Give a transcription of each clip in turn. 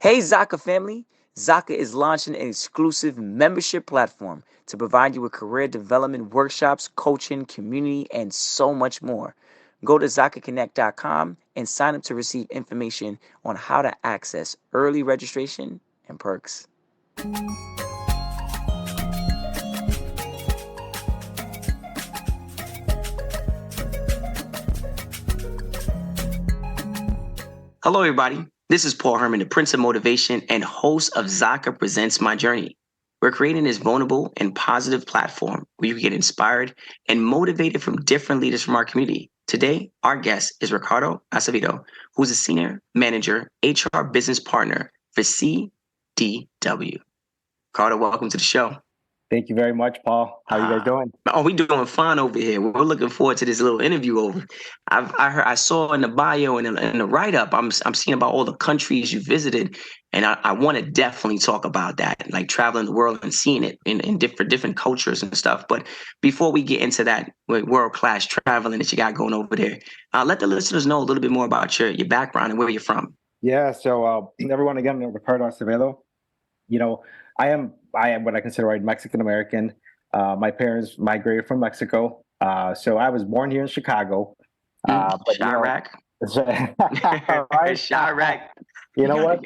Hey Zaka family! Zaka is launching an exclusive membership platform to provide you with career development workshops, coaching, community, and so much more. Go to ZakaConnect.com and sign up to receive information on how to access early registration and perks. Hello, everybody. This is Paul Herman, the Prince of Motivation and host of Zaka Presents My Journey. We're creating this vulnerable and positive platform where you can get inspired and motivated from different leaders from our community. Today, our guest is Ricardo Acevedo, who's a senior manager, HR business partner for CDW. Ricardo, welcome to the show. Thank you very much, Paul. How you guys doing? Oh, we doing fine over here. We're looking forward to this little interview over. I saw in the bio and in the write up, I'm seeing about all the countries you visited, and I want to definitely talk about that, like traveling the world and seeing it in different cultures and stuff. But before we get into that world class traveling that you got going over there, let the listeners know a little bit more about your background and where you're from. Yeah. So everyone, again, Ricardo Acevedo. You know, I am what I consider Mexican American. My parents migrated from Mexico, so I was born here in Chicago. But Chirac. Right? Chirac. You know what?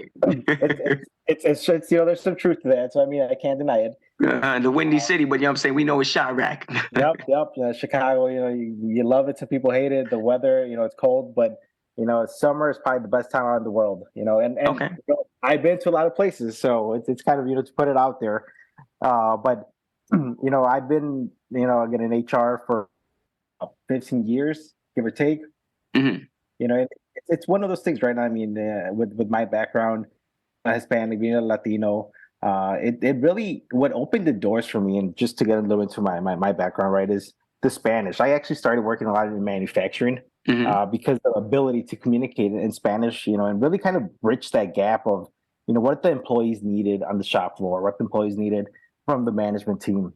It's there's some truth to that. So I mean, I can't deny it. The Windy City, but you know what I'm saying? We know it's Chirac. Yep. Chicago, you love it. Some people hate it. The weather, it's cold, but summer is probably the best time around the world. And Okay. I've been to a lot of places, so it's kind of to put it out there. But I've been again in HR for 15 years, give or take. Mm-hmm. It's one of those things, right? I mean, with my background, Hispanic, being a Latino, it really what opened the doors for me, and just to get a little into my background, right, is the Spanish. I actually started working a lot in manufacturing. Mm-hmm. Because the ability to communicate in Spanish, and really kind of bridge that gap of, what the employees needed on the shop floor, what the employees needed from the management team,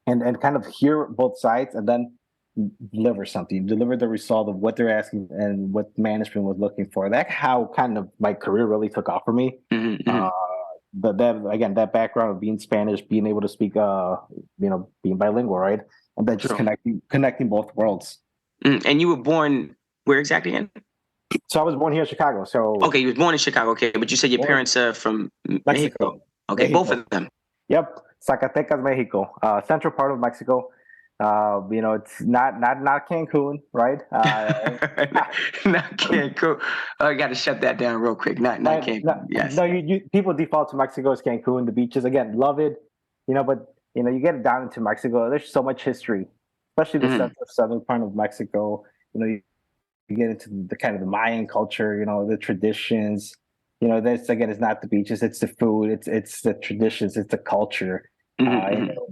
and kind of hear both sides and then deliver the result of what they're asking and what management was looking for. That's how kind of my career really took off for me. Mm-hmm. But that background of being Spanish, being able to speak, being bilingual, right? And then just connecting both worlds. And you were born where exactly again? So I was born here in Chicago. So okay, you were born in Chicago. Okay, but you said your parents are from Mexico. Okay, Mexico. Both of them. Yep, Zacatecas, Mexico, central part of Mexico. It's not Cancun, right? Not Cancun. I got to shut that down real quick. Not Cancun. Yes. No, you people default to Mexico as Cancun. The beaches, again, love it. But you get down into Mexico. There's so much history, especially the southern part of Mexico. You get into the kind of the Mayan culture. The traditions. That's again, it's not the beaches. It's the food. It's the traditions. It's the culture.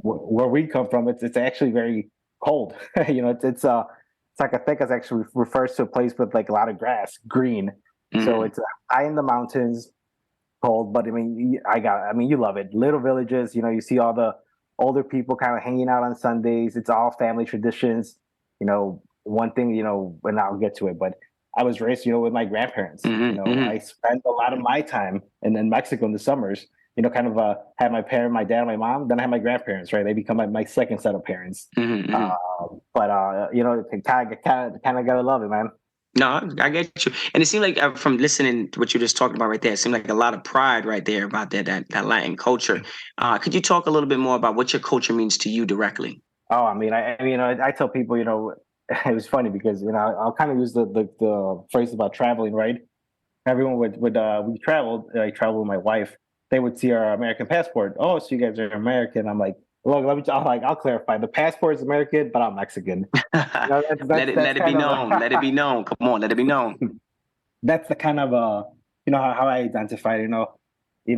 Where we come from, it's actually very cold. It's Zacatecas actually refers to a place with like a lot of grass, green. So it's high in the mountains, cold. But I mean, you love it. Little villages. You see all the older people kind of hanging out on Sundays. It's all family traditions. One thing, and I'll get to it, but I was raised, with my grandparents. I spent a lot of my time in Mexico in the summers. Kind of had my dad, and my mom. Then I had my grandparents. Right, they become my second set of parents. But kind of gotta love it, man. No, I get you. And it seemed like from listening to what you just talked about right there, it seemed like a lot of pride right there about that Latin culture. Could you talk a little bit more about what your culture means to you directly? Oh, I tell people, it was funny because I'll kind of use the phrase about traveling, right? Everyone we traveled. I traveled with my wife. They would see our American passport. Oh, so you guys are American? I'm like, look, I'll clarify. The passport is American, but I'm Mexican. Let it be known. Let it be known. Come on, let it be known. That's the kind of how I identify.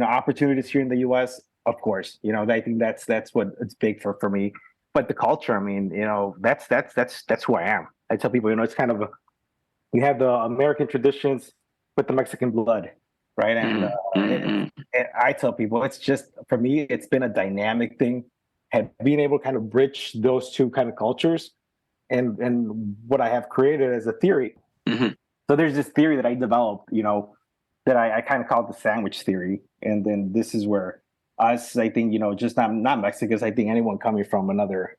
Opportunities here in the U.S. Of course, I think that's what it's big for me. But the culture, that's who I am. I tell people, it's kind of you have the American traditions with the Mexican blood, right? And I tell people, it's just for me, it's been a dynamic thing, and being able to kind of bridge those two kind of cultures, and what I have created as a theory. So there's this theory that I developed, that I kind of call the sandwich theory. And then this is where us, I think, just not Mexicans, I think anyone coming from another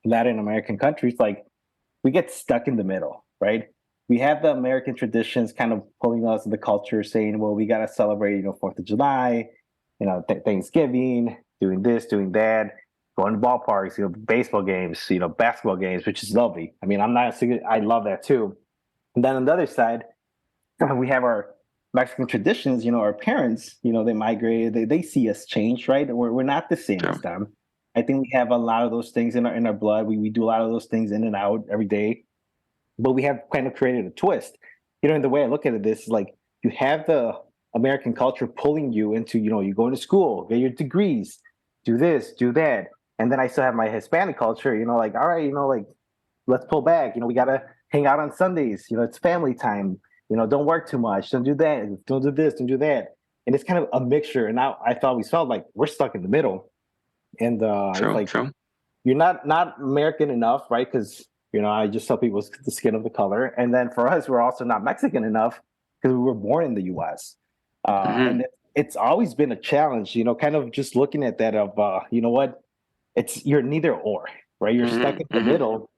Latin American countries, like we get stuck in the middle, right? We have the American traditions kind of pulling us in the culture, saying, well, we got to celebrate, 4th of July, Thanksgiving, doing this, doing that, going to ballparks, baseball games, basketball games, which is lovely. I mean, I love that too. And then on the other side, we have our Mexican traditions, our parents, they migrated, they see us change, right? We're not the same as them. I think we have a lot of those things in our blood. We do a lot of those things in and out every day, but we have kind of created a twist. And the way I look at it, this is like you have the American culture pulling you into, you go to school, get your degrees, do this, do that. And then I still have my Hispanic culture, like, all right, like, let's pull back. We got to hang out on Sundays. It's family time. Don't work too much. Don't do that. Don't do this. Don't do that. And it's kind of a mixture. And now I always felt like we're stuck in the middle. And it's like, you're not American enough, right? Because, I just tell people it's the skin of the color. And then for us, we're also not Mexican enough because we were born in the U.S. And it's always been a challenge, kind of just looking at that of, what? You're neither or, right? You're stuck in the middle.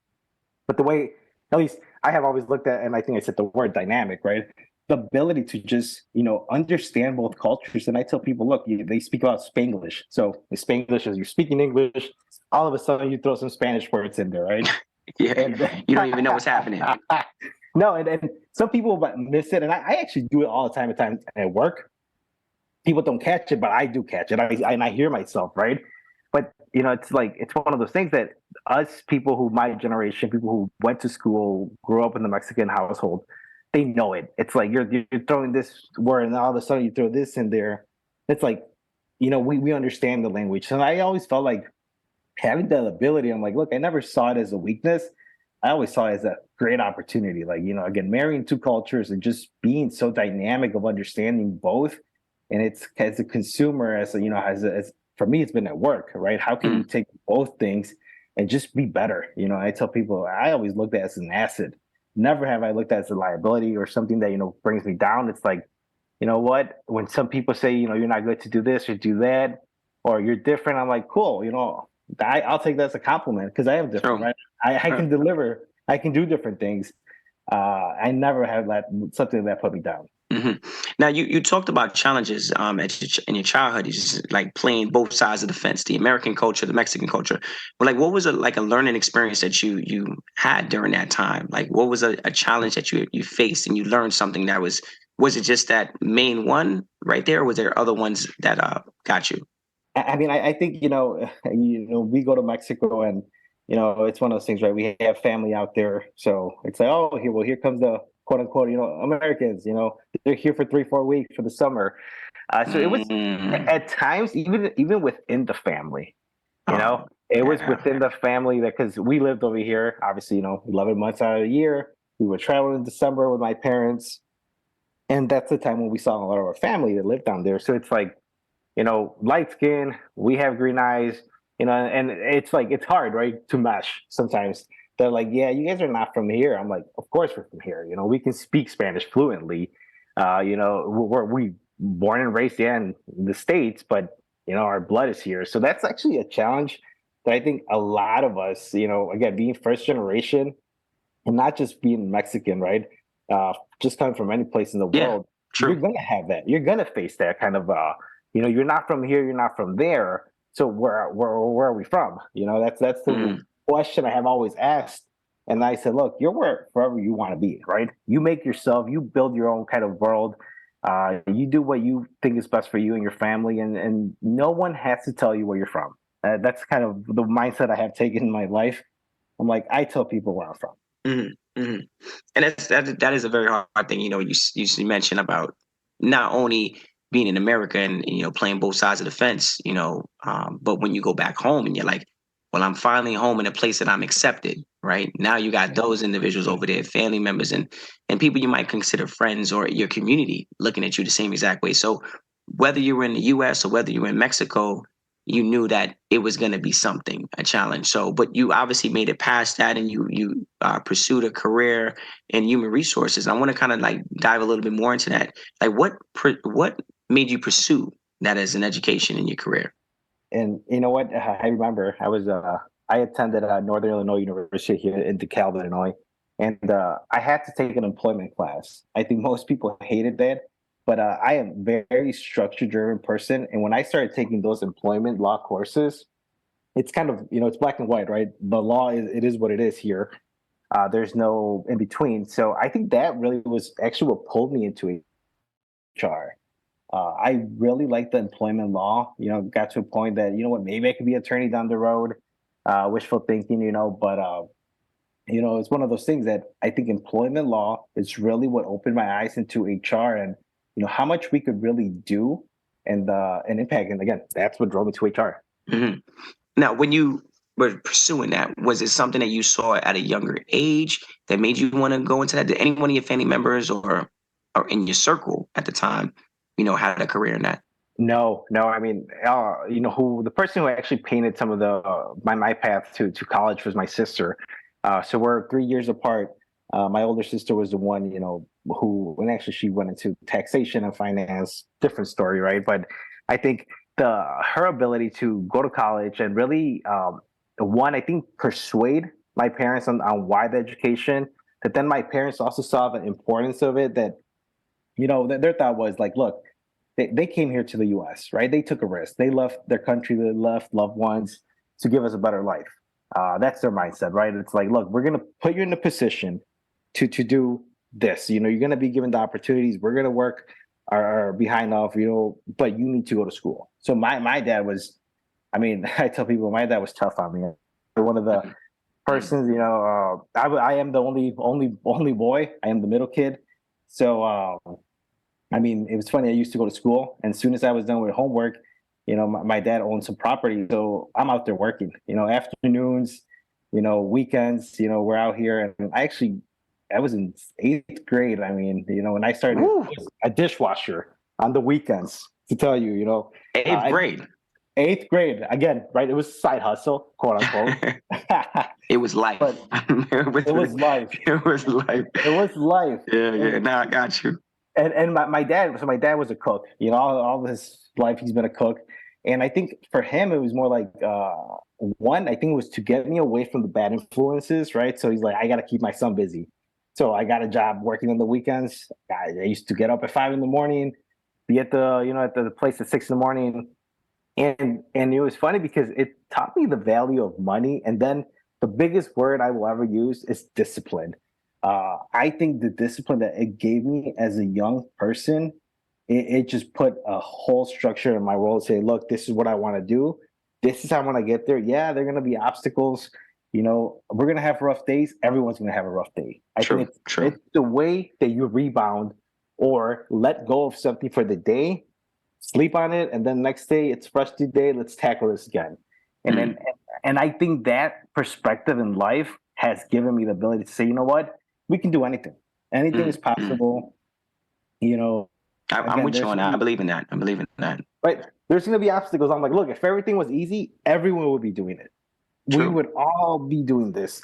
But the way, at least I have always looked at, and I think I said the word dynamic, right? The ability to just, understand both cultures. And I tell people, look, they speak about Spanglish. So the Spanglish is you're speaking English, all of a sudden you throw some Spanish words in there, right? Yeah, and you don't even know what's happening. No, and some people miss it. And I actually do it all the time at work. People don't catch it, but I do catch it. I hear myself, right? But, it's like, it's one of those things that us people who, my generation, people who went to school, grew up in the Mexican household, they know it. It's like you're throwing this word and all of a sudden you throw this in there. It's like, we understand the language. And I always felt like having that ability, I'm like, look, I never saw it as a weakness. I always saw it as a great opportunity. Like, again, marrying two cultures and just being so dynamic of understanding both. And it's as a consumer, as for me, it's been at work, right? How can you take both things and just be better? I tell people, I always looked at it as an asset. Never have I looked at it as a liability or something that, brings me down. It's like, what? When some people say, you're not good to do this or do that, or you're different, I'm like, cool, I'll take that as a compliment because I am different, right? I can deliver, I can do different things. I never had something that put me down. Now, you talked about challenges in your childhood. You just like playing both sides of the fence, the American culture, the Mexican culture. But like, what was a learning experience that you had during that time? Like, what was a challenge that you faced and you learned something that was it just that main one right there, or was there other ones that got you? I mean, I think we go to Mexico and it's one of those things, right? We have family out there, so it's like, oh, here comes the quote unquote, Americans. They're here for 3-4 weeks for the summer. So it was at times even within the family, it was within the family that because we lived over here, obviously, 11 months out of the year. We would travel in December with my parents, and that's the time when we saw a lot of our family that lived down there. So it's like, light skin, we have green eyes, and it's like, it's hard, right, to mesh sometimes. They're like, yeah, you guys are not from here. I'm like, of course we're from here. We can speak Spanish fluently. We born and raised in the States, but, our blood is here. So that's actually a challenge that I think a lot of us, again, being first generation and not just being Mexican, right? Just coming from any place in the world, you're going to have that. You're going to face that kind of, you're not from here, you're not from there. So where are we from? That's the question I have always asked. And I said, look, you're wherever you want to be, right? You make yourself, you build your own kind of world. You do what you think is best for you and your family, and no one has to tell you where you're from. That's kind of the mindset I have taken in my life. I'm like, I tell people where I'm from. And that is a very hard thing. You mentioned about not only being in America and playing both sides of the fence, but when you go back home and you're like, well, I'm finally home in a place that I'm accepted, right? Now you got those individuals over there, family members and people you might consider friends or your community looking at you the same exact way. So whether you're in the US or whether you're in Mexico, you knew that it was going to be something, a challenge. So, but you obviously made it past that, and you pursued a career in human resources. I want to kind of like dive a little bit more into that. Like, what made you pursue that as an education in your career? And you know what? I remember I attended Northern Illinois University here in DeKalb, Illinois, and I had to take an employment class. I think most people hated that, but I am a very structure driven person, and when I started taking those employment law courses, it's kind of, it's black and white, right? The law is, it is what it is here. There's no in between. So I think that really was actually what pulled me into HR. I really like the employment law. Got to a point that, what, maybe I could be attorney down the road. Wishful thinking, but it's one of those things that I think employment law is really what opened my eyes into HR, and how much we could really do and impact. And again, that's what drove me to HR. Mm-hmm. Now, when you were pursuing that, was it something that you saw at a younger age that made you want to go into that? Did any one of your family members or in your circle at the time, had a career in that? No. I mean, who the person who actually painted some of the my path to college was my sister. So we're 3 years apart. My older sister was the one, and actually she went into taxation and finance. Different story, right? But I think her ability to go to college and really, one, I think, persuade my parents on why the education. But then my parents also saw the importance of it. That their thought was like, look, they came here to the U.S., right? They took a risk. They left their country. They left loved ones to give us a better life. That's their mindset, right? It's like, look, we're going to put you in a position to do this. You're going to be given the opportunities. We're going to work our behind off, but you need to go to school. So my dad was, I mean, I tell people my dad was tough on me. One of the persons, I am the only boy. I am the middle kid. So, I mean, it was funny. I used to go to school, and as soon as I was done with homework, my dad owned some property, so I'm out there working. Afternoons, weekends. We're out here, and I was in 8th grade. I mean, when I started, I was a dishwasher on the weekends. To tell you, Eighth grade. 8th grade again, right? It was side hustle, quote unquote. It was life. But it was life. It was life. It was life. Yeah. Now I got you. And my dad, so my dad was a cook. All his life he's been a cook. And I think for him it was more like one, I think it was to get me away from the bad influences, right? So he's like, I got to keep my son busy. So I got a job working on the weekends. I used to get up at 5 a.m, be at the place at 6 a.m. And it was funny because it taught me the value of money. And then the biggest word I will ever use is discipline. I think the discipline that it gave me as a young person, it just put a whole structure in my world. Say, look, this is what I want to do. This is how I want to get there. Yeah, there are going to be obstacles. We're going to have rough days. Everyone's going to have a rough day. I think it's the way that you rebound or let go of something for the day, sleep on it, and then next day it's a fresh new day. Let's tackle this again. And I think that perspective in life has given me the ability to say, you know what? We can do anything. Anything is possible. I'm with you on that. I believe in that. Right. There's going to be obstacles. I'm like, look, if everything was easy, everyone would be doing it. True. We would all be doing this.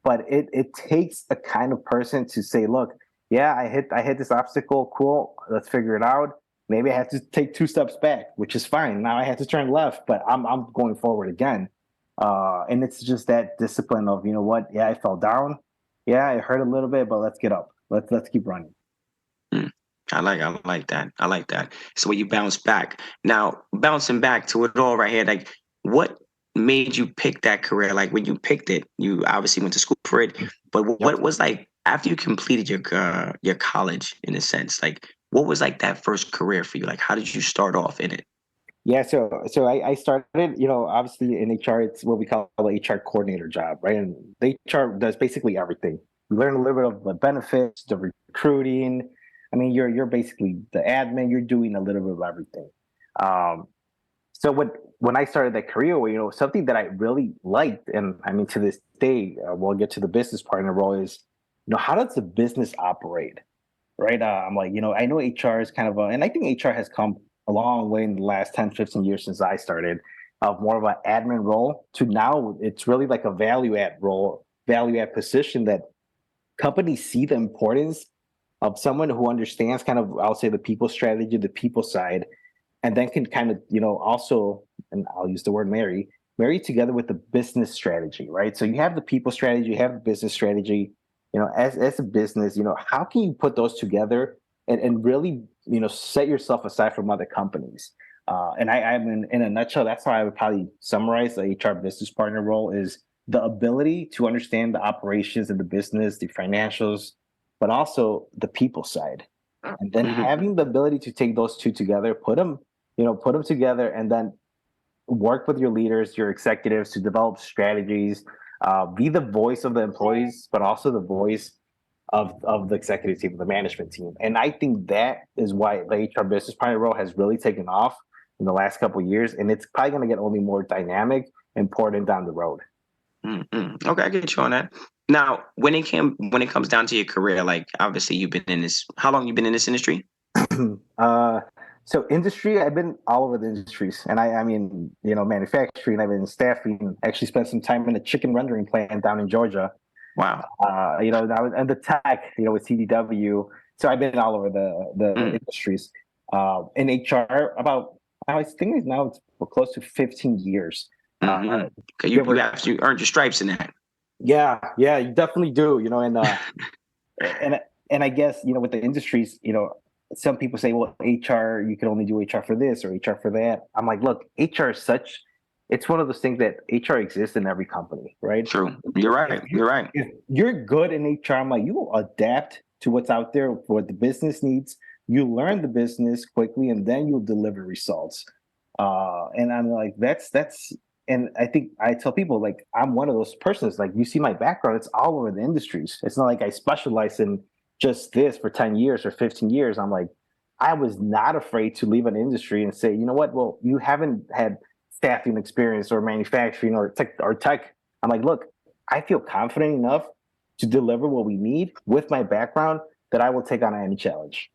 But it takes a kind of person to say, look, yeah, I hit this obstacle. Cool. Let's figure it out. Maybe I had to take 2 steps back, which is fine. Now I had to turn left, but I'm going forward again. And it's just that discipline of, what? Yeah, I fell down. Yeah, it hurt a little bit, but let's get up. Let's keep running. I like that. I like that. So when you bounce back. Now, bouncing back to it all right here, like what made you pick that career? Like when you picked it, you obviously went to school for it, but what was like after you completed your college in a sense, like what was like that first career for you? Like how did you start off in it? Yeah, so I started, obviously in HR, it's what we call the HR coordinator job, right? And the HR does basically everything. You learn a little bit of the benefits, the recruiting. I mean, you're basically the admin. You're doing a little bit of everything. So when I started that career, something that I really liked, and I mean to this day, we'll get to the business partner role is, how does the business operate, right? I'm like, I know HR is kind of and I think HR has come a long way in the last 10, 15 years since I started. of more of an admin role to now it's really like a value add role, value add position that companies see the importance of someone who understands kind of, I'll say, the people strategy, the people side, and then can kind of, also, and I'll use the word marry together with the business strategy, right? So you have the people strategy, you have the business strategy, as a business, how can you put those together and really, set yourself aside from other companies? And I mean, in a nutshell, that's how I would probably summarize the HR business partner role is the ability to understand the operations of the business, the financials, but also the people side. And then having the ability to take those two together, put them together, and then work with your leaders, your executives to develop strategies, be the voice of the employees, but also the voice of the executive team, the management team. And I think that is why the HR business partner role has really taken off in the last couple of years, and it's probably going to get only more dynamic, important down the road. Okay, I get you on that. Now, when it comes down to your career, like obviously you've been in this. How long you been in this industry? So industry, I've been all over the industries, and I mean, manufacturing. I've been in staffing. Actually, spent some time in a chicken rendering plant down in Georgia. Wow. Now and the tech, with CDW. So I've been all over the industries. In HR, about I think now it's close to 15 years. Okay, you earned your stripes in that. Yeah, you definitely do. And I guess with the industries, some people say, well, HR, you can only do HR for this or HR for that. I'm like, look, HR is it's one of those things that HR exists in every company, right? True. You're right. You're right. If you're good in HR, I'm like, you will adapt to what's out there, what the business needs. You learn the business quickly, and then you'll deliver results. And I'm like, and I think I tell people, like, I'm one of those persons. Like, you see my background, it's all over the industries. It's not like I specialize in just this for 10 years or 15 years. I'm like, I was not afraid to leave an industry and say, you know what? Well, you haven't had staffing experience or manufacturing or tech. I'm like, look, I feel confident enough to deliver what we need with my background that I will take on any challenge.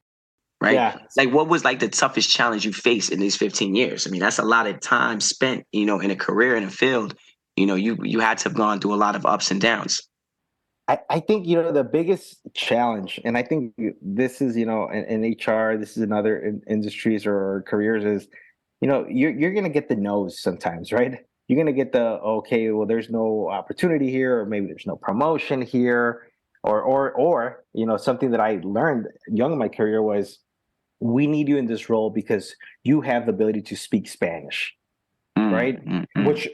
Right? Yeah. Like, what was like the toughest challenge you faced in these 15 years? I mean, that's a lot of time spent, in a career in a field. You had to have gone through a lot of ups and downs. I think the biggest challenge, and I think this is in HR, this is in other industries or careers, is you're gonna get the no's sometimes, right? You're gonna get the okay, well, there's no opportunity here, or maybe there's no promotion here, or something that I learned young in my career was we need you in this role because you have the ability to speak Spanish, right? Which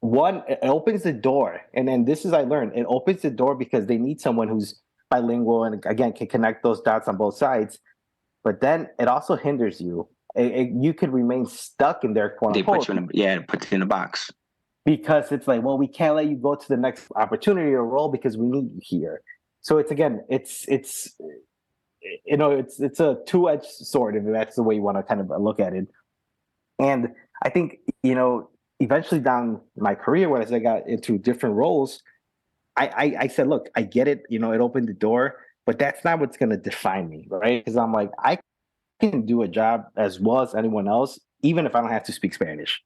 one, it opens the door, and then this is I learned it opens the door because they need someone who's bilingual and again can connect those dots on both sides. But then it also hinders you. You could remain stuck in there, quote unquote. They put you in a box because it's like, well, we can't let you go to the next opportunity or role because we need you here. So it's a two-edged sword if that's the way you want to kind of look at it. And I think eventually down my career, as I got into different roles, I said, look, I get it. It opened the door, but that's not what's going to define me, right? Because I'm like, I can do a job as well as anyone else, even if I don't have to speak Spanish.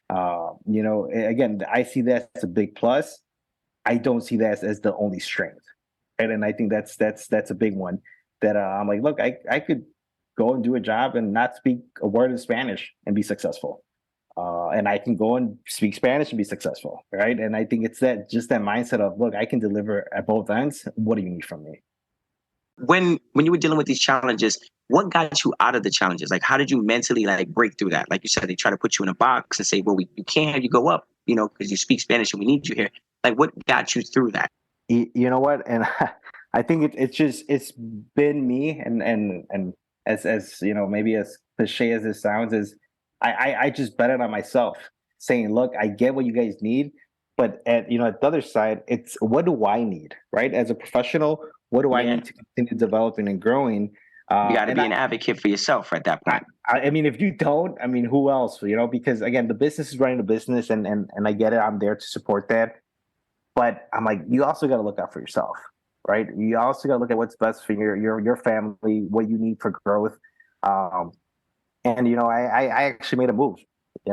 Again, I see that as a big plus. I don't see that as the only strength, and I think that's a big one. That I'm like, look, I could go and do a job and not speak a word in Spanish and be successful. And I can go and speak Spanish and be successful, right? And I think it's that mindset of, look, I can deliver at both ends. What do you need from me? When you were dealing with these challenges, what got you out of the challenges? Like, how did you mentally break through that? Like you said, they try to put you in a box and say, well, we can't have you go up, because you speak Spanish and we need you here. Like, what got you through that? You know what? And I think it's been me, and as maybe as cliche as it sounds, is I just bet it on myself, saying, look, I get what you guys need, but at the other side, it's what do I need, right? As a professional, what do I need to continue developing and growing? You got to be an advocate for yourself at that point. I mean, if you don't, I mean, who else? Because again, the business is running the business, and I get it. I'm there to support that, but I'm like, you also got to look out for yourself, right? You also got to look at what's best for your family, what you need for growth. And I actually made a move.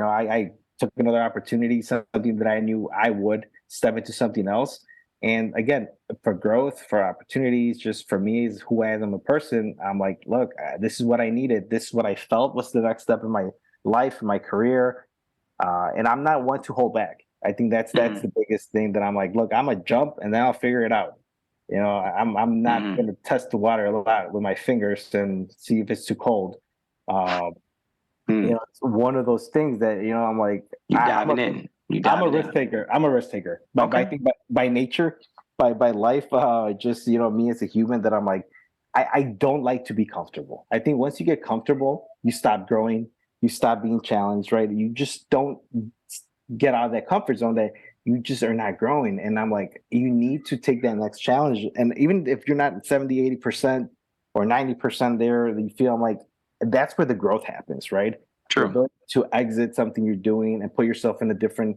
I took another opportunity, something that I knew I would step into something else. And again, for growth, for opportunities, just for me as who I am as a person, I'm like, look, this is what I needed. This is what I felt was the next step in my life, my career, and I'm not one to hold back. I think that's the biggest thing that I'm like, look, I'm gonna jump and then I'll figure it out. I'm not Mm-hmm. gonna test the water a lot with my fingers and see if it's too cold. Um, Mm. it's one of those things that I'm like, You I'm a diving in. You I'm a diving risk in. taker. I'm a risk taker. But I Okay. think by nature, by life, just me as a human, that I'm like, I don't like to be comfortable. I think once you get comfortable, you stop growing, you stop being challenged, right? You just don't get out of that comfort zone that you just are not growing. And I'm like, you need to take that next challenge. And even if you're not 70, 80% or 90% there, you feel, I'm like, that's where the growth happens, right? The True. ability to exit something you're doing and put yourself in a different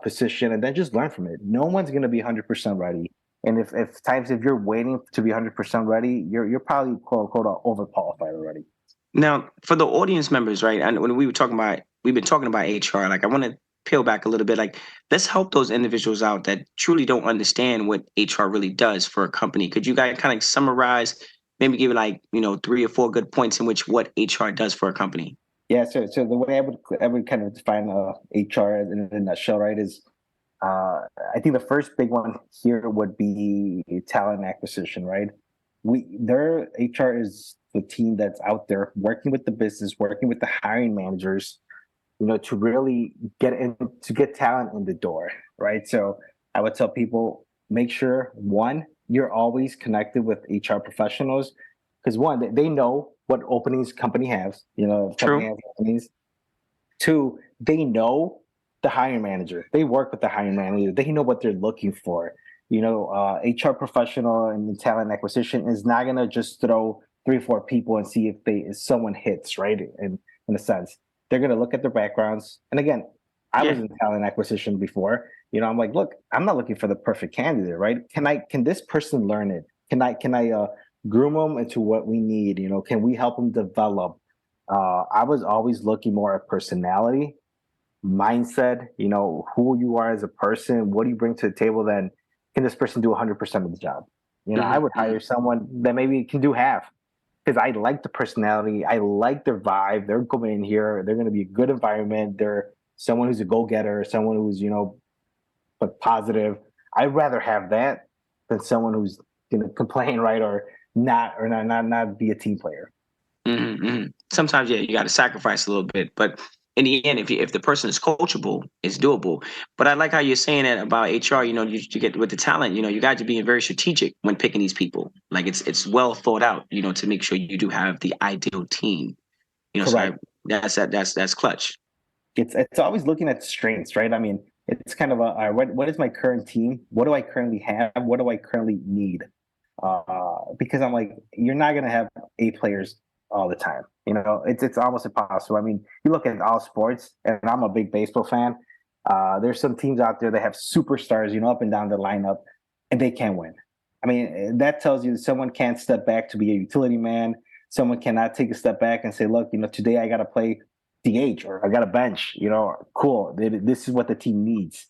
position, and then just learn from it. No one's going to be 100% ready. And if you're waiting to be 100% ready, you're probably quote unquote overqualified already. Now, for the audience members, right? And when we've been talking about HR. Like, I want to peel back a little bit. Like, let's help those individuals out that truly don't understand what HR really does for a company. Could you guys kind of summarize, maybe give like 3 or 4 good points in which what HR does for a company? Yeah. So the way I would kind of define HR in a nutshell, right, is I think the first big one here would be talent acquisition, right? Their HR is the team that's out there working with the business, working with the hiring managers, to really get talent in the door, right? So I would tell people, make sure, one, you're always connected with HR professionals, because one, they know what openings company has. If company True. has openings. Two, they know the hiring manager. They work with the hiring manager. They know what they're looking for. HR professional and talent acquisition is not gonna just throw 3 or 4 people and see if someone hits, right. In a sense, they're gonna look at their backgrounds. And again, I was Yeah. in talent acquisition before. I'm like, look, I'm not looking for the perfect candidate, right? Can this person learn it? Can I groom them into what we need? Can we help them develop? I was always looking more at personality, mindset, who you are as a person, what do you bring to the table, then can this person do 100% of the job? I Hmm. would Hmm. hire someone that maybe can do half, because I like the personality, I like their vibe. They're coming in here, they're going to be a good environment. They're someone who's a go-getter, someone who's, but positive. I'd rather have that than someone who's going to complain, right, or not be a team player. Hmm. Sometimes, yeah, you got to sacrifice a little bit, but in the end, if the person is coachable, it's doable. But I like how you're saying that about HR. You get with the talent. You guys are being very strategic when picking these people. Like, it's well thought out. To make sure you do have the ideal team. So Correct. that's clutch. It's always looking at strengths, right? I mean, it's kind of what is my current team? What do I currently have? What do I currently need? Because I'm like, you're not gonna have A players all the time. It's almost impossible. I mean, you look at all sports, and I'm a big baseball fan. There's some teams out there that have superstars, up and down the lineup, and they can't win. I mean, that tells you that someone can't step back to be a utility man. Someone cannot take a step back and say, look, today I got to play DH or I got a bench. Cool. This is what the team needs.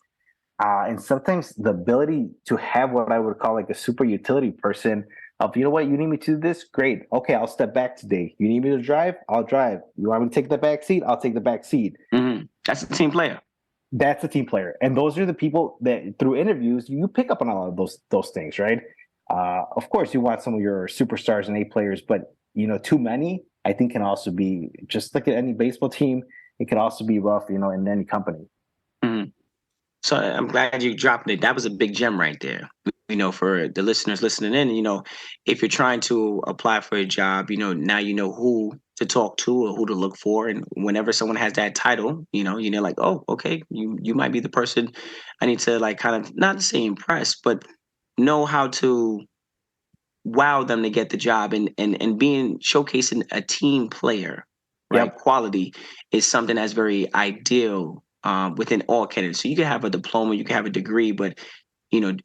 And sometimes the ability to have what I would call like a super utility person of, what, you need me to do this? Great. Okay, I'll step back today. You need me to drive? I'll drive. You want me to take the back seat? I'll take the back seat. That's a team player. That's a team player. And those are the people that through interviews, you pick up on all of those things, right? Of course, you want some of your superstars and A players, but too many, I think, can also be, just like at any baseball team, it can also be rough, in any company. Hmm. So I'm glad you dropped it. That was a big gem right there. For the listeners listening in, if you're trying to apply for a job, now you know who to talk to or who to look for. And whenever someone has that title, like, oh, okay, you might be the person I need to, like, kind of not say impress, but know how to wow them to get the job, and being showcasing a team player, right? Yep. Quality is something that's very ideal within all candidates. So you can have a diploma, you can have a degree, but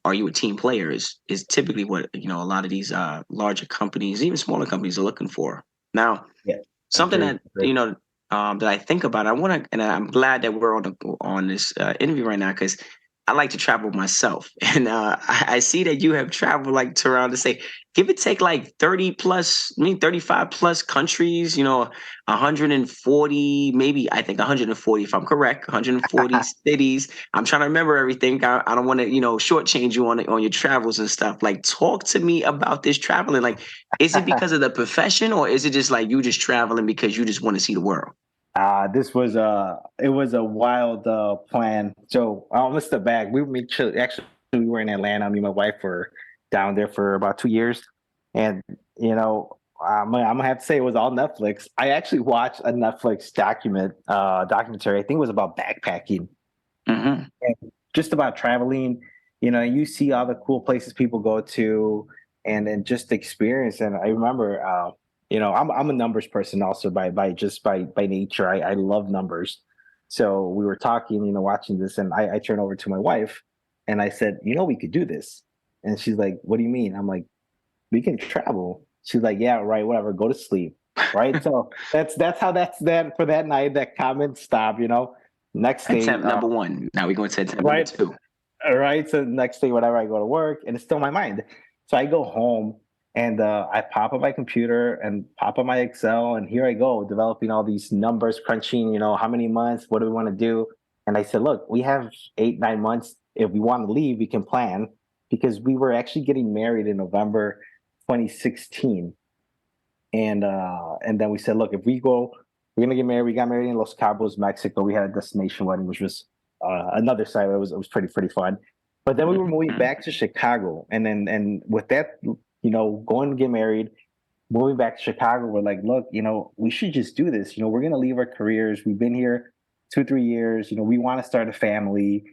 are you a team player is typically what a lot of these larger companies, even smaller companies, are looking for. Now, Yeah. something Agree. that Agree. that I think about. I want to, and I'm glad that we're on this interview right now because I like to travel myself, and I see that you have traveled like to around to say, give it take like 30 plus, I mean 35 plus countries. 140, maybe I think 140 if I'm correct, 140 cities. I'm trying to remember everything. I don't want to shortchange you on your travels and stuff. Like, talk to me about this traveling. Like, is it because of the profession, or is it just like you just traveling because you just want to see the world? This was it was a wild plan. So I almost step back. Actually we were in Atlanta. Me and my wife were down there for about 2 years, and I'm gonna have to say it was all Netflix. I actually watched a Netflix documentary. I think it was about backpacking Hmm. and just about traveling. You see all the cool places people go to, and just experience. And I remember, I'm a numbers person also by nature. I love numbers. So we were talking, watching this, and I turned over to my wife, and I said, we could do this. And she's like, "What do you mean?" I'm like, "We can travel." She's like, "Yeah, right, whatever. Go to sleep." Right. So that's how that's that for that night. That comment stopped. Next day, Attempt number one. Now we're going to attempt number right. two. All right. So next day, whenever I go to work, and it's still in my mind. So I go home and I pop up my computer and pop up my Excel, and here I go developing all these numbers, crunching. How many months? What do we want to do? And I said, look, we have 8, 9 months. If we want to leave, we can plan because we were actually getting married in November 2016, and then we said, look, if we go, we're gonna get married. We got married in Los Cabos, Mexico. We had a destination wedding, which was another side. It was pretty fun. But then we were moving Mhm. back to Chicago, and with that, going to get married, moving back to Chicago, we're like, look, we should just do this. We're gonna leave our careers. We've been here 2, 3 years. We want to start a family.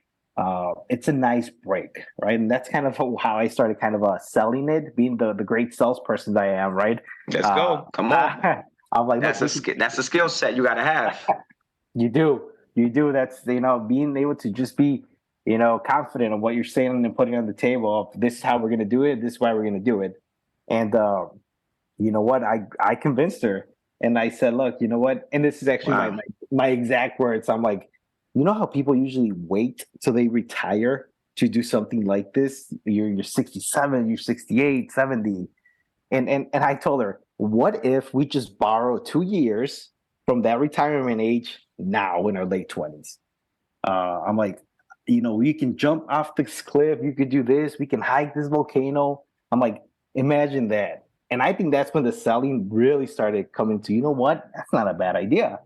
It's a nice break, right? And that's kind of how I started kind of selling it, being the great salesperson that I am, right? Let's Uh, go. Come on. I'm like, look, That's a skill set you got to have. you do. That's being able to just be confident of what you're saying and putting on the table. Of this is how we're gonna do it. This is why we're gonna do it. And you know what? I convinced her, and I said, look, you know what? And this is actually my Wow. my, my exact words. I'm like, how people usually wait till they retire to do something like this? You're 67, you're 68, 70. And I told her, what if we just borrow 2 years from that retirement age now in our late 20s? I'm like, we can jump off this cliff, you could do this, we can hike this volcano. I'm like, imagine that. And I think that's when the selling really started coming to, what? That's not a bad idea.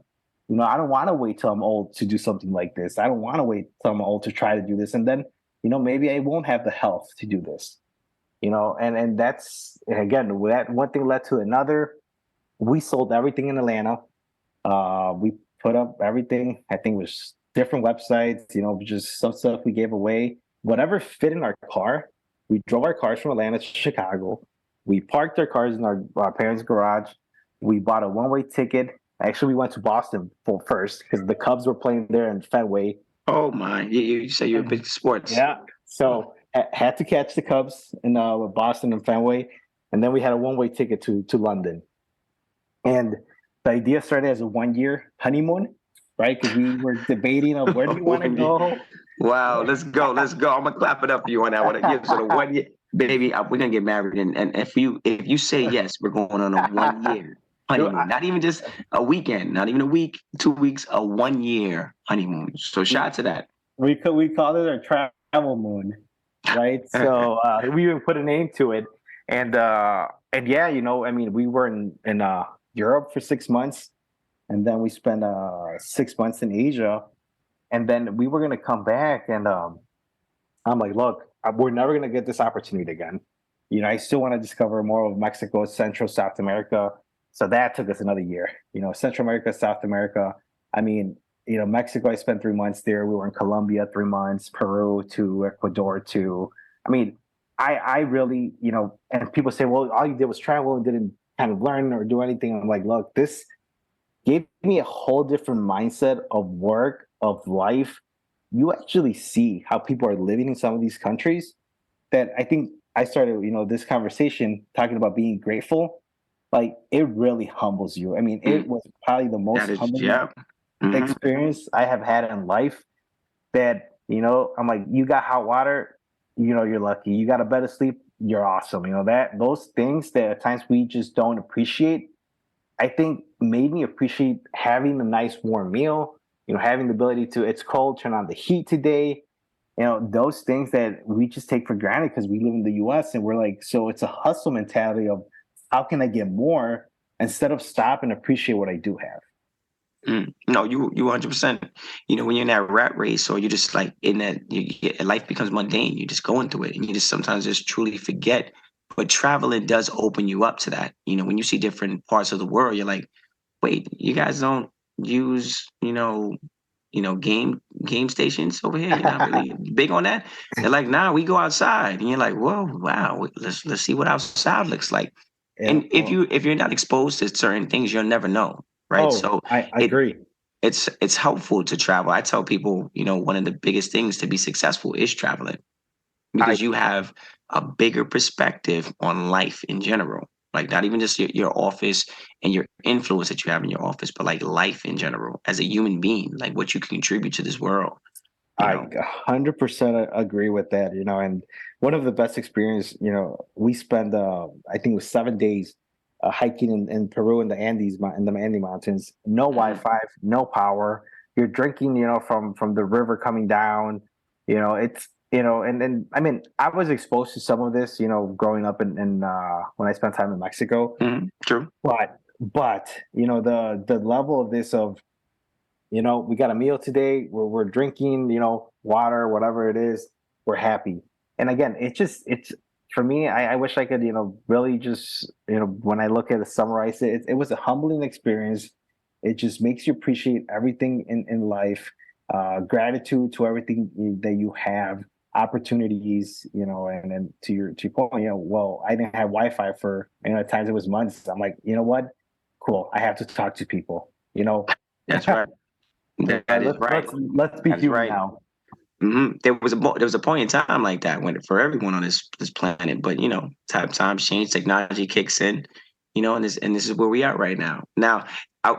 I don't want to wait till I'm old to do something like this. I don't want to wait till I'm old to try to do this. And then, maybe I won't have the health to do this. And that's again that one thing led to another. We sold everything in Atlanta. We put up everything. I think it was different websites, just some stuff we gave away. Whatever fit in our car, we drove our cars from Atlanta to Chicago. We parked our cars in our parents' garage. We bought a one-way ticket. Actually, we went to Boston for first because the Cubs were playing there in Fenway. Oh my. You say you're big sports. Yeah. So had to catch the Cubs in Boston and Fenway, and then we had a one-way ticket to London. And the idea started as a 1 year honeymoon, right? Because we were debating on where do we want to go. Wow. Let's go. Let's go. I'm gonna clap it up for you on that one. Yeah. So the 1 year, baby, we're gonna get married, and if you say yes, we're going on a 1 year honeymoon. Not even just a weekend, not even a week, 2 weeks, a 1 year honeymoon. So shout out to that. We called it our travel moon, right? So we even put a name to it, and yeah, I mean, we were in Europe for 6 months, and then we spent 6 months in Asia, and then we were gonna come back, and I'm like, look, we're never gonna get this opportunity again. I still want to discover more of Mexico, Central, South America. So that took us another year. Central America, South America. I mean, Mexico, I spent 3 months there. We were in Colombia 3 months, Peru to Ecuador to. I mean, I really, and people say, well, all you did was travel and didn't kind of learn or do anything. I'm like, look, this gave me a whole different mindset of work, of life. You actually see how people are living in some of these countries that I think I started, this conversation talking about being grateful. like it really humbles you. I mean, it was probably the most That is, humbling yeah. Hmm. experience I have had in life. That, I'm like, you got hot water, you're lucky. You got a bed of sleep, you're awesome. That those things that at times we just don't appreciate, I think made me appreciate having a nice warm meal, having the ability to, it's cold, turn on the heat today. Those things that we just take for granted because we live in the US and we're like, so it's a hustle mentality of how can I get more instead of stop and appreciate what I do have. No, you 100%. When you're in that rat race, or you're just like in that, life becomes mundane. You just go into it, and you just sometimes just truly forget. But traveling does open you up to that. When you see different parts of the world, you're like, wait, you guys don't use, game stations over here. You're not really big on that. They're like, nah, we go outside, and you're like, whoa, wow, let's see what outside looks like. Yeah. And if you're not exposed to certain things, you'll never know, right? Oh, So I it agree. it's helpful to travel. I tell people, one of the biggest things to be successful is traveling, I because you have a bigger perspective on life in general. Like, not even just your office and your influence that you have in your office, but like life in general as a human being, like what you can contribute to this world, you I know. 100% agree with that, and one of the best experience, we spent, I think it was 7 days hiking in Peru in the Andes, in the Andes Mountains, no Mhm. Wi-Fi, no power. You're drinking, from the river coming down, it's, and I mean, I was exposed to some of this, growing up in when I spent time in Mexico, True. but, the level of this of, we got a meal today. We're drinking, water, whatever it is. We're happy. And again, it's for me. I wish I could, really just, when I look at it, summarize it, it was a humbling experience. It just makes you appreciate everything in life, gratitude to everything that you have, opportunities, and then to your point, well, I didn't have Wi-Fi for, at times it was months. I'm like, you know what? Cool. I have to talk to people. That's right. That is let's right. let's let's be That is human right. now. There was a point in time like that when for everyone on this planet, but times change, technology kicks in, and this is where we are right now. Now,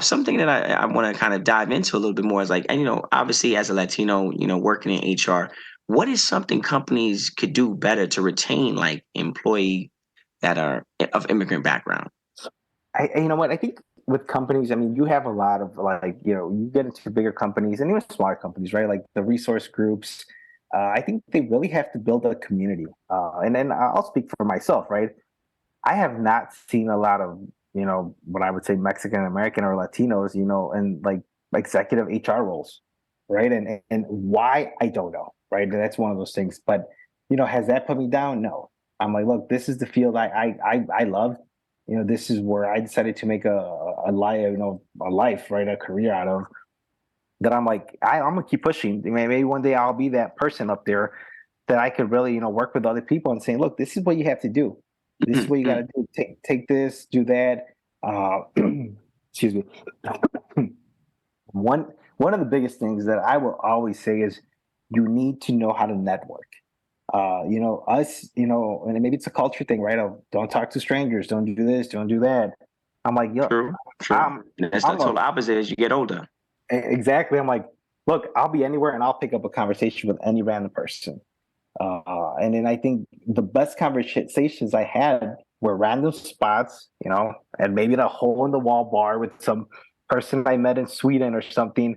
something that I want to kind of dive into a little bit more is like, and obviously as a Latino, working in HR, what is something companies could do better to retain like employee that are of immigrant background? You know what? I think with companies, I mean, you have a lot of like, you get into bigger companies and even smaller companies, right? Like the resource groups. I think they really have to build a community. And then I'll speak for myself, right? I have not seen a lot of, what I would say Mexican American or Latinos, in like executive HR roles, right? And why I don't know, right? That's one of those things. But has that put me down? No. I'm like, look, this is the field I love. This is where I decided to make a life, a life, right, a career out of. That I'm like, I'm gonna keep pushing. Maybe one day I'll be that person up there that I could really, work with other people and saying, look, this is what you have to do. This is what you got to do. Take this, do that. Uh, excuse me. One of the biggest things that I will always say is you need to know how to network. Us, and maybe it's a culture thing, right? Of don't talk to strangers, don't do this, don't do that. I'm like, yo, True, true. I'm And that's the I'm total a opposite as you get older. exactly. I'm like, look, I'll be anywhere and I'll pick up a conversation with any random person. And then I think the best conversations I had were random spots, and maybe a hole in the wall bar with some person I met in Sweden or something,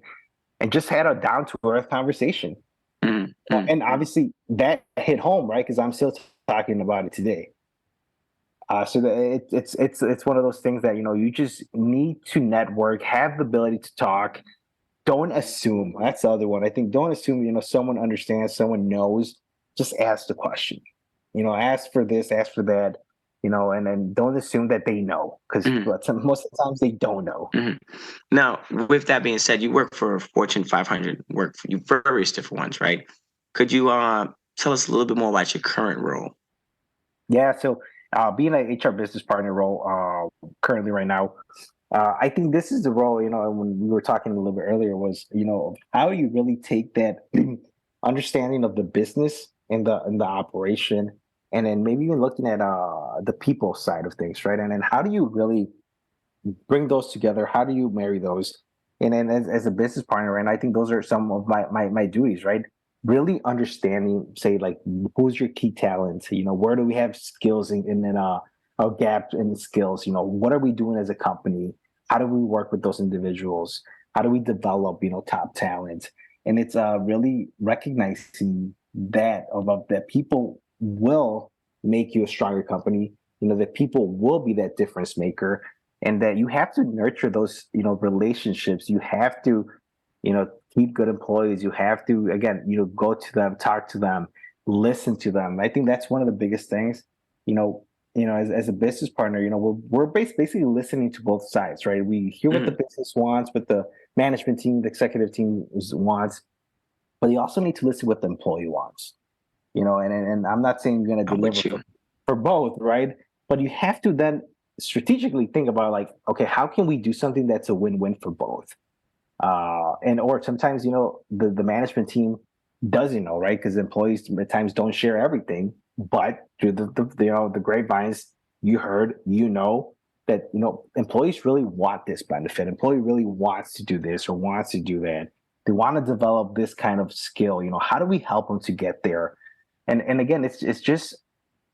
and just had a down to earth conversation. Mm-hmm. And obviously that hit home, right? Because I'm still talking about it today. So it's one of those things that you just need to network, have the ability to talk. Don't assume. That's the other one. I think don't assume. Someone understands, someone knows. Just ask the question. Ask for this, ask for that. And then don't assume that they know because Mm-hmm. most of the times they don't know. Hmm. Now, with that being said, you work for Fortune 500, work for you various different ones, right? Could you tell us a little bit more about your current role? Yeah. So being an HR business partner role currently right now, I think this is the role. When we were talking a little bit earlier, was how you really take that understanding of the business and the operation, and then maybe even looking at the people side of things, right? And then how do you really bring those together? How do you marry those? And then as a business partner, and I think those are some of my duties, right? Really understanding, say, like, who's your key talent? Where do we have skills in a gap in skills? What are we doing as a company? How do we work with those individuals? How do we develop, top talent? And it's really recognizing that people will make you a stronger company. That people will be that difference maker, and that you have to nurture those relationships. You have to keep good employees. You have to, again, go to them, talk to them, listen to them. I think that's one of the biggest things. As a business partner, we're basically listening to both sides, right? We hear what the business wants, what the management team, the executive team wants, but you also need to listen what the employee wants. And I'm not saying you're going to I'm deliver with you. for both, right? But you have to then strategically think about, like, okay, how can we do something that's a win-win for both? And or sometimes the management team doesn't know, right? Because employees at times don't share everything, but through the grapevines, you heard, that employees really want this benefit. Employee really wants to do this or wants to do that. They want to develop this kind of skill. How do we help them to get there? And again, it's just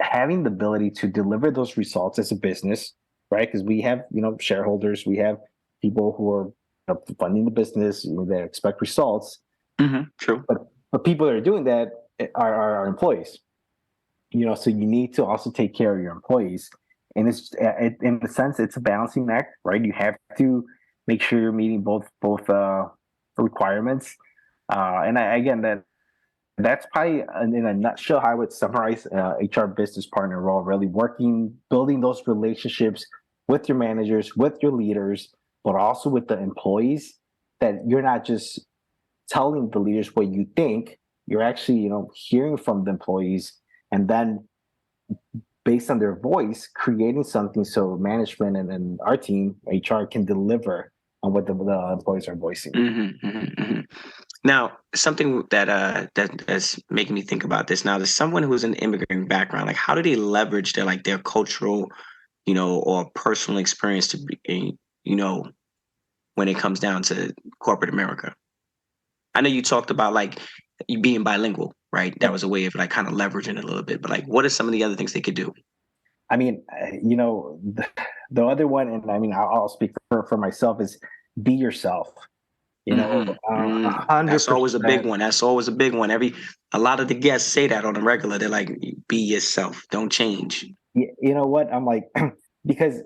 having the ability to deliver those results as a business, right? Because we have shareholders, we have people who are funding the business, that expect results. True. But people that are doing that are our employees. So you need to also take care of your employees, and in a sense, it's a balancing act, right? You have to make sure you're meeting both requirements. And again, that's probably in a nutshell how I would summarize HR business partner role. Really building those relationships with your managers, with your leaders, but also with the employees. That you're not just telling the leaders what you think. You're actually, hearing from the employees, and then based on their voice, creating something so management and our team, HR, can deliver on what the employees are voicing. Now, something that's making me think about this now. There's someone who's an immigrant background. Like, how do they leverage their cultural, or personal experience to be, when it comes down to corporate America? I know you talked about like you being bilingual, right? That was a way of like kind of leveraging it a little bit. But like, what are some of the other things they could do? I mean, the other one, and I mean, I'll speak for myself, is be yourself. That's always a 100%. big one. That's always a big one. A lot of the guests say that on a regular. They're like, be yourself. Don't change. You know what? I'm like, because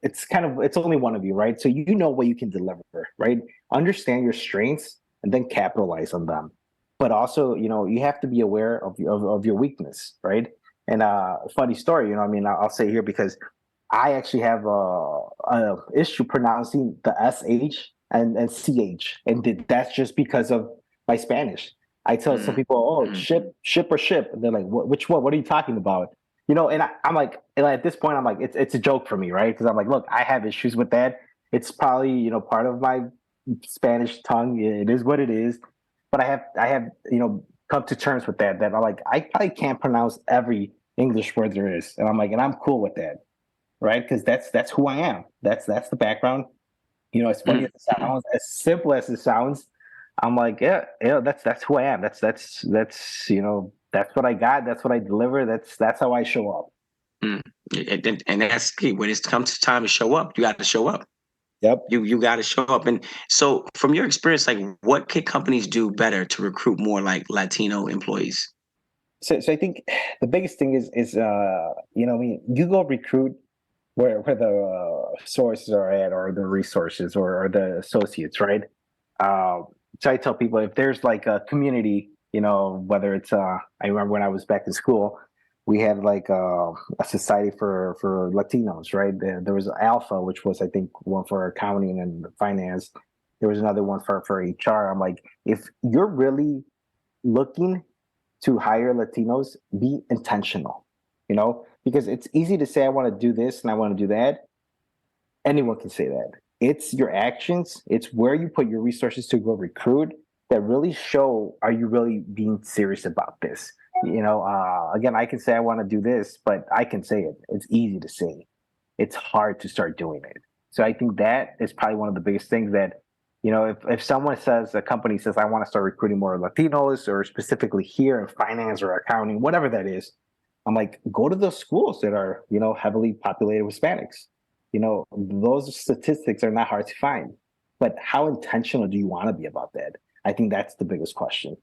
it's only one of you, right? So you know what you can deliver, right? Understand your strengths and then capitalize on them. But also, you have to be aware of your weakness, right? And funny story, I mean, I'll say here, because I actually have a issue pronouncing the sh and ch, and that's just because of my Spanish. I tell some people, "Oh, ship or ship," and they're like, "Which one? What are you talking about?" And I'm like, and at this point, I'm like, it's a joke for me, right? Because I'm like, look, I have issues with that. It's probably part of my Spanish tongue. It is what it is, but I have come to terms with that. That I'm like, I probably can't pronounce every English word there is, and I'm like, and I'm cool with that, right? Because that's who I am. That's the background. As funny as it sounds, as simple as it sounds, I'm like, yeah, that's who I am. That's that's what I got. That's what I deliver. That's how I show up. And that's key. When it comes to time to show up, you got to show up. Yep. You got to show up. And so, from your experience, like, what could companies do better to recruit more like Latino employees? So I think the biggest thing is when you go recruit where the sources are at, or the resources, or the associates, right? So I tell people, if there's like a community, whether it's I remember when I was back in school, we had like a society for Latinos, right? There was Alpha, which was, I think, one for accounting and finance. There was another one for HR. I'm like, if you're really looking to hire Latinos, be intentional, because it's easy to say, I want to do this and I want to do that. Anyone can say that. It's your actions, it's where you put your resources to go recruit, that really show, are you really being serious about this? Again, I can say I want to do this, but I can say it. It's easy to say. it's hard to start doing it. So I think that is probably one of the biggest things that, if someone says, a company says, I want to start recruiting more Latinos, or specifically here in finance or accounting, whatever that is, I'm like, go to those schools that are, heavily populated with Hispanics. Those statistics are not hard to find. But how intentional do you want to be about that? I think that's the biggest question.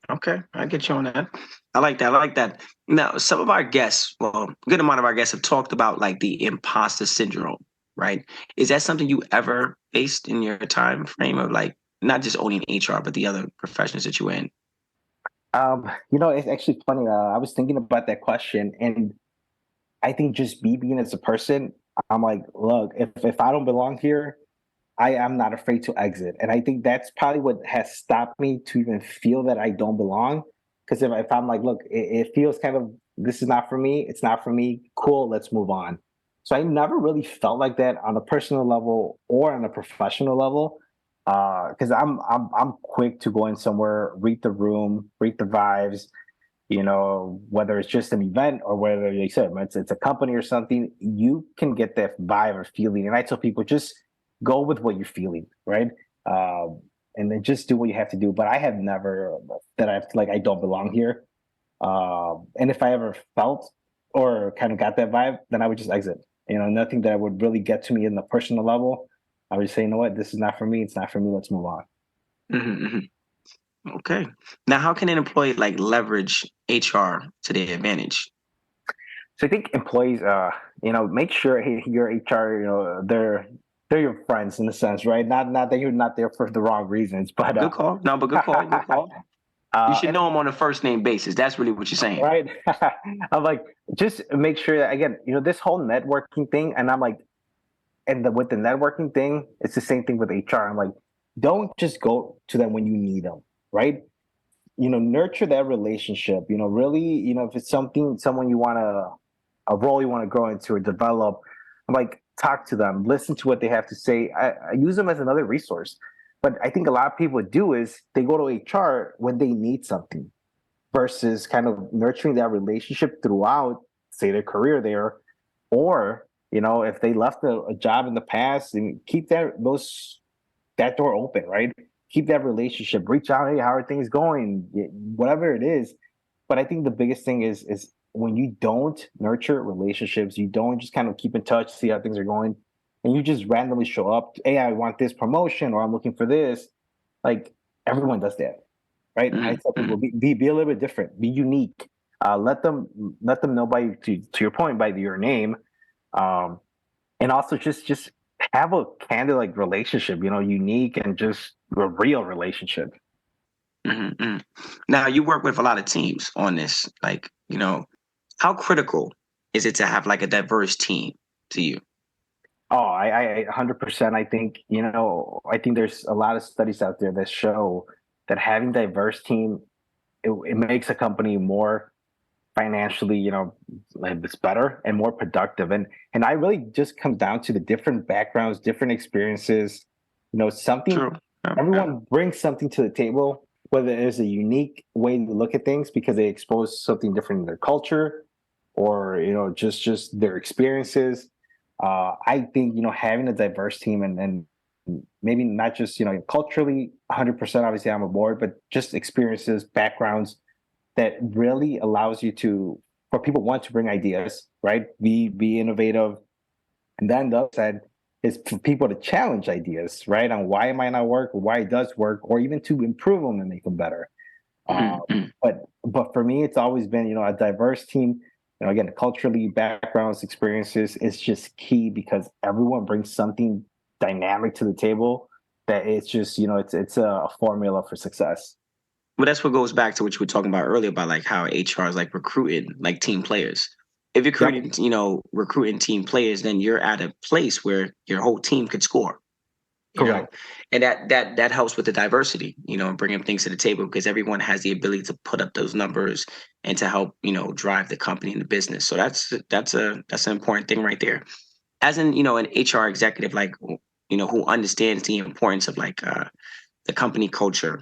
Okay, I get you on that. I like that. I like that. Now, some of our guests, well, a good amount of our guests have talked about like the imposter syndrome, right? Is that something you ever faced in your time frame of like not just owning HR, but the other professions that you were in? It's actually funny. I was thinking about that question, and I think just me being as a person, I'm like, look, if I don't belong here, I am not afraid to exit. And I think that's probably what has stopped me to even feel that I don't belong. Because if I'm like, look, it feels kind of, this is not for me, it's not for me, cool, let's move on. So I never really felt like that on a personal level or on a professional level. Because I'm quick to go in somewhere, read the room, read the vibes, whether it's just an event or whether they said it's a company or something, you can get that vibe or feeling. And I tell people, just go with what you're feeling, right? And then just do what you have to do. But I have never that I like I don't belong here. And if I ever felt or kind of got that vibe, then I would just exit. Nothing that would really get to me in the personal level. I would just say, you know what, this is not for me. It's not for me. Let's move on. Mm-hmm. Okay. Now, how can an employee like leverage HR to their advantage? So I think employees, make sure your HR, they're your friends in a sense, right? Not that you're not there for the wrong reasons, but Good call. No, but good call. Good call. You should and know them on a first name basis. That's really what you're saying. right, I'm like, just make sure that again, this whole networking thing, and I'm like, with the networking thing, it's the same thing with HR. I'm like, don't just go to them when you need them, right? Nurture that relationship. Really, if it's someone you want to a role you want to grow into or develop, I'm like, talk to them, listen to what they have to say. I use them as another resource. But I think a lot of people do is they go to HR when they need something versus kind of nurturing that relationship throughout, say, their career there. Or, if they left a job in the past, and keep that door open, right? Keep that relationship, reach out, hey, how are things going? Whatever it is. But I think the biggest thing is when you don't nurture relationships, you don't just kind of keep in touch, see how things are going, and you just randomly show up, hey, I want this promotion or I'm looking for this. Like, everyone does that, right? Mm-hmm. I tell people, be a little bit different, be unique. Let them know to your point, by your name, and also just have a candid like relationship, unique and just a real relationship. Mm-hmm. Now, you work with a lot of teams on this. Like, how critical is it to have like a diverse team to you? Oh, I 100%. I think there's a lot of studies out there that show that having diverse team, it makes a company more financially, like, it's better and more productive. And I really just come down to the different backgrounds, different experiences. Something, True. Yeah. everyone brings something to the table, whether it's a unique way to look at things because they expose something different in their culture, or just their experiences. I think having a diverse team, and maybe not just culturally 100%. Obviously, I'm aboard, but just experiences, backgrounds that really allows you for people want to bring ideas, right? Be innovative, and then the other side is for people to challenge ideas, right? On why it might not work, or why it does work, or even to improve them and make them better. Mm-hmm. But for me, it's always been a diverse team. Again, culturally, backgrounds, experiences is just key because everyone brings something dynamic to the table that it's just it's a formula for success. Well, that's what goes back to what you were talking about earlier about like how HR is like recruiting like team players. If you're Yep. recruiting team players, then you're at a place where your whole team could score. Correct. And that helps with the diversity, and bringing things to the table because everyone has the ability to put up those numbers and to help, drive the company and the business. So that's an important thing right there. As an HR executive, like who understands the importance of like the company culture.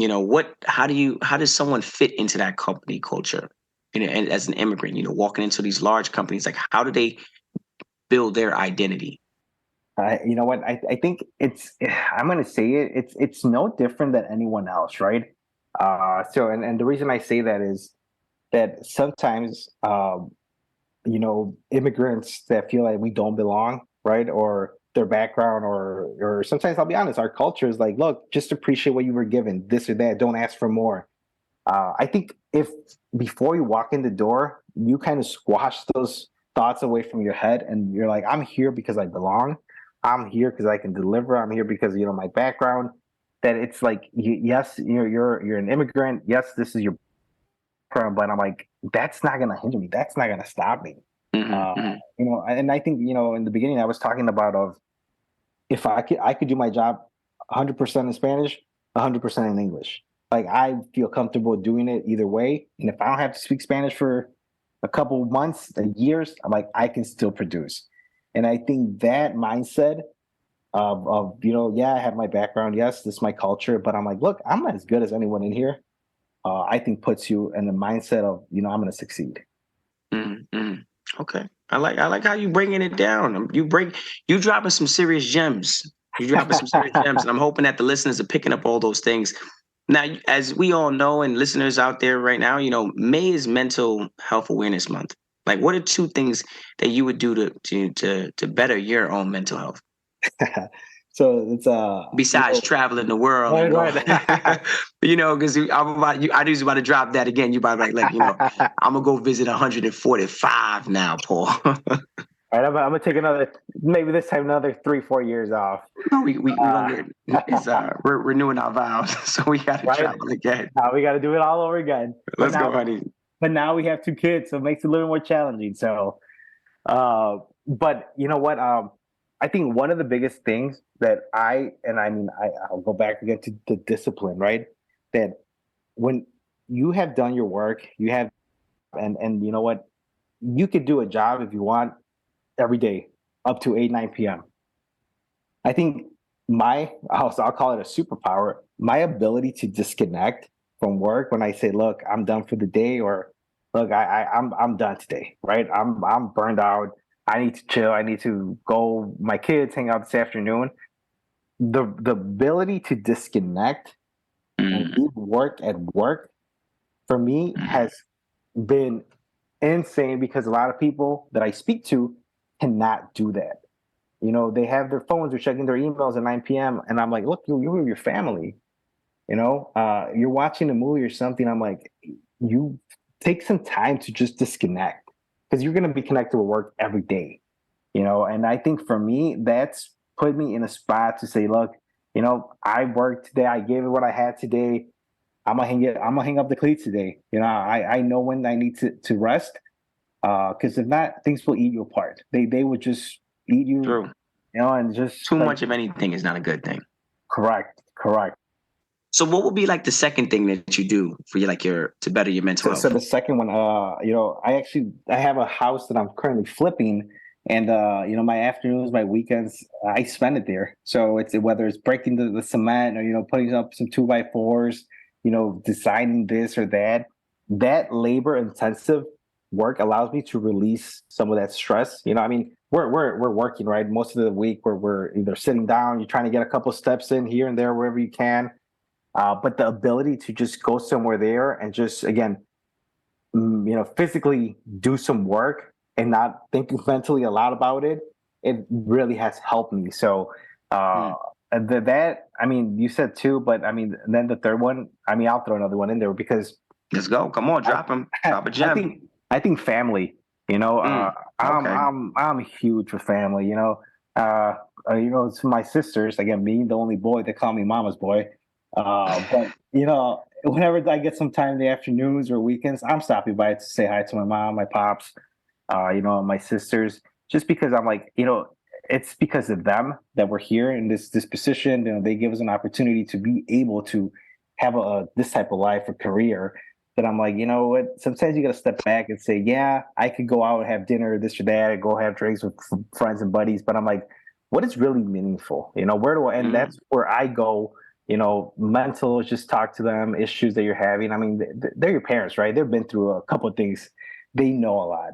How does someone fit into that company culture? and as an immigrant, walking into these large companies, like how do they build their identity? You know what? I think I'm going to say it. It's no different than anyone else, right? And the reason I say that is that sometimes, immigrants that feel like we don't belong, right? Or their background, or sometimes I'll be honest, our culture is like, look, just appreciate what you were given, this or that. Don't ask for more. I think if before you walk in the door, you kind of squash those thoughts away from your head, and you're like, I'm here because I belong. I'm here because I can deliver. I'm here because my background. That it's like, yes, you're an immigrant. Yes, this is your program, but I'm like, that's not gonna hinder me. That's not gonna stop me. Mm-hmm, mm-hmm, And I think in the beginning I was talking about of if I could do my job 100% in Spanish, 100% in English. Like I feel comfortable doing it either way. And if I don't have to speak Spanish for a couple months, years, I'm like I can still produce. And I think that mindset of yeah, I have my background, yes, this is my culture, but I'm like, look, I'm not as good as anyone in here. I think puts you in the mindset of I'm going to succeed. mm-hmm, mm-hmm. Okay, I like how you bringing it down. You dropping some serious gems. You dropping some serious gems, and I'm hoping that the listeners are picking up all those things. Now, as we all know, and listeners out there right now, May is Mental Health Awareness Month. Like, what are two things that you would do to better your own mental health? So it's Besides traveling the world and right, going, right. because I was about to drop that again. You about to be like, I'm gonna go visit 145 now, Paul. All right, I'm gonna take maybe this time another 3-4 years off. No, we Uh, gonna we're renewing our vows, so we gotta right travel again. now, we got to do it all over again. But Let's go, now, honey. we have two kids, so it makes it a little more challenging. So, but you know what? I think one of the biggest things that I'll go back again to the discipline, right? That when you have done your work, you have, and you know what? You could do a job if you want every day up to 8-9 p.m. I think I'll call it a superpower. My ability to disconnect from work when I say, "Look, I'm done for the day," or "Look, I'm done today." Right? I'm burned out. I need to chill. I need to go. My kids hang out this afternoon. The ability to disconnect and Mm, leave work at work for me mm, has been insane because a lot of people that I speak to cannot do that. They have their phones, they're checking their emails at 9 p.m. And I'm like, look, you're with your family, you're watching a movie or something. I'm like, you take some time to just disconnect because you're going to be connected with work every day, and I think for me, that's put me in a spot to say, look, I worked today. I gave it what I had today. I'm gonna hang up the cleats today. I know when I need to rest. Because if not, things will eat you apart. They would just eat you, true. and just Too like much of anything is not a good thing. correct. So, what would be like the second thing that you do for your to better your mental So health? the second one, I have a house that I'm currently flipping, and my afternoons, my weekends, I spend it there. So it's whether it's breaking the cement or putting up some 2x4s, designing this or that. That labor intensive work allows me to release some of that stress. I mean, we're working, right, most of the week where we're either sitting down, you're trying to get a couple steps in here and there wherever you can. But the ability to just go somewhere there and just again physically do some work and not think mentally a lot about it, it really has helped me. So Mm, that I mean, you said two, but I mean, then the third one, I mean, I'll throw another one in there because let's go. Come on, I drop him. Drop a I gem. think family. You know, Mm, I'm okay. I'm huge with family. It's my sisters. Again, me, the only boy, they call me mama's boy. But whenever I get some time in the afternoons or weekends, I'm stopping by to say hi to my mom, my pops, my sisters, just because I'm like, it's because of them that we're here in this position. They give us an opportunity to be able to have this type of life or career that I'm like, you know what? Sometimes you got to step back and say, yeah, I could go out and have dinner, this or that, go have drinks with friends and buddies. But I'm like, what is really meaningful? Where do I? And Mm, that's where I go. mental, just talk to them, issues that you're having. I mean, they're your parents, right? They've been through a couple of things. They know a lot.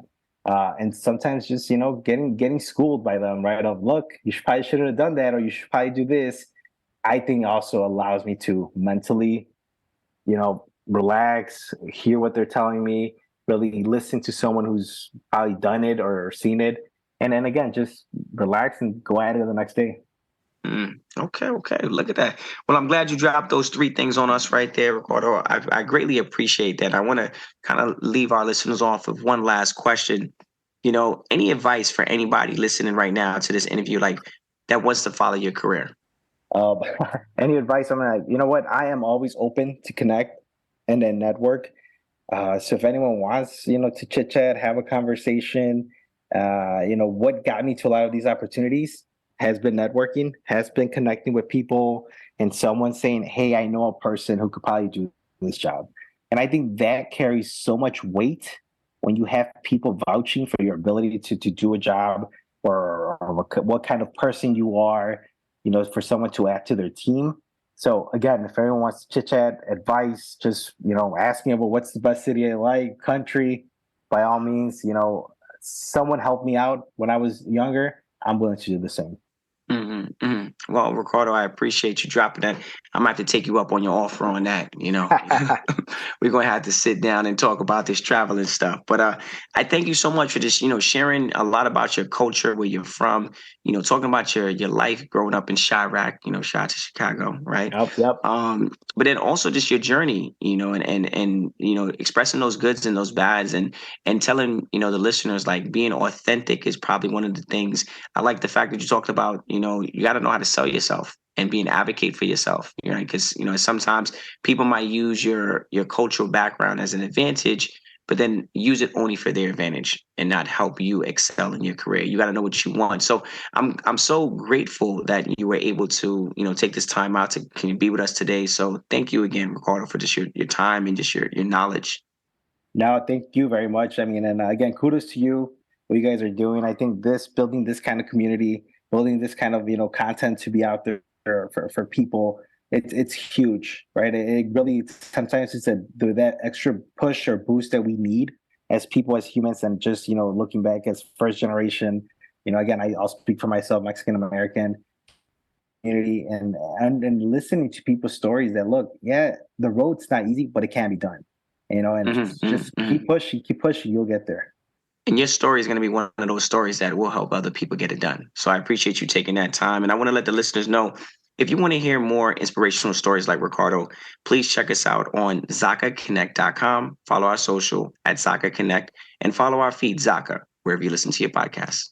And sometimes just, getting schooled by them, right? Of, look, probably shouldn't have done that, or you should probably do this. I think also allows me to mentally, relax, hear what they're telling me, really listen to someone who's probably done it or seen it. And then again, just relax and go at it the next day. Okay. Look at that. Well, I'm glad you dropped those three things on us right there, Ricardo. I greatly appreciate that. I want to kind of leave our listeners off with one last question. Any advice for anybody listening right now to this interview, like that wants to follow your career? Um, any advice? I'm like, you know what? I am always open to connect and then network. So if anyone wants, to chit chat, have a conversation, what got me to a lot of these opportunities has been networking, has been connecting with people, and someone saying, "Hey, I know a person who could probably do this job." And I think that carries so much weight when you have people vouching for your ability to do a job, or what kind of person you are, for someone to add to their team. So again, if everyone wants to chit chat, advice, just asking about what's the best city I like, country, by all means, someone helped me out when I was younger. I'm willing to do the same. Well, Ricardo, I appreciate you dropping that. I'm gonna have to take you up on your offer on that. We're gonna have to sit down and talk about this traveling stuff. But I thank you so much for just sharing a lot about your culture, where you're from. Talking about your life growing up in Chirac. Shout out to Chicago, right? Yep. But then also just your journey. And expressing those goods and those bads, and telling the listeners, like, being authentic is probably one of the things. I like the fact that you talked about, you got to know how to sell yourself and be an advocate for yourself, because, sometimes people might use your cultural background as an advantage, but then use it only for their advantage and not help you excel in your career. You got to know what you want. So I'm so grateful that you were able to, take this time out to can you be with us today. So thank you again, Ricardo, for just your time and just your knowledge. No, thank you very much. I mean, and again, kudos to you, what you guys are doing. I think building this kind of community, building this kind of content to be out there for people, it's huge, right? It really sometimes it's that extra push or boost that we need as people, as humans, and just looking back as first generation. Again, I'll speak for myself, Mexican American community, and listening to people's stories that, look, yeah, the road's not easy, but it can be done. And just keep pushing, you'll get there. And your story is going to be one of those stories that will help other people get it done. So I appreciate you taking that time. And I want to let the listeners know, if you want to hear more inspirational stories like Ricardo, please check us out on ZakaConnect.com. Follow our social at Zaka Connect, and follow our feed, Zaka, wherever you listen to your podcasts.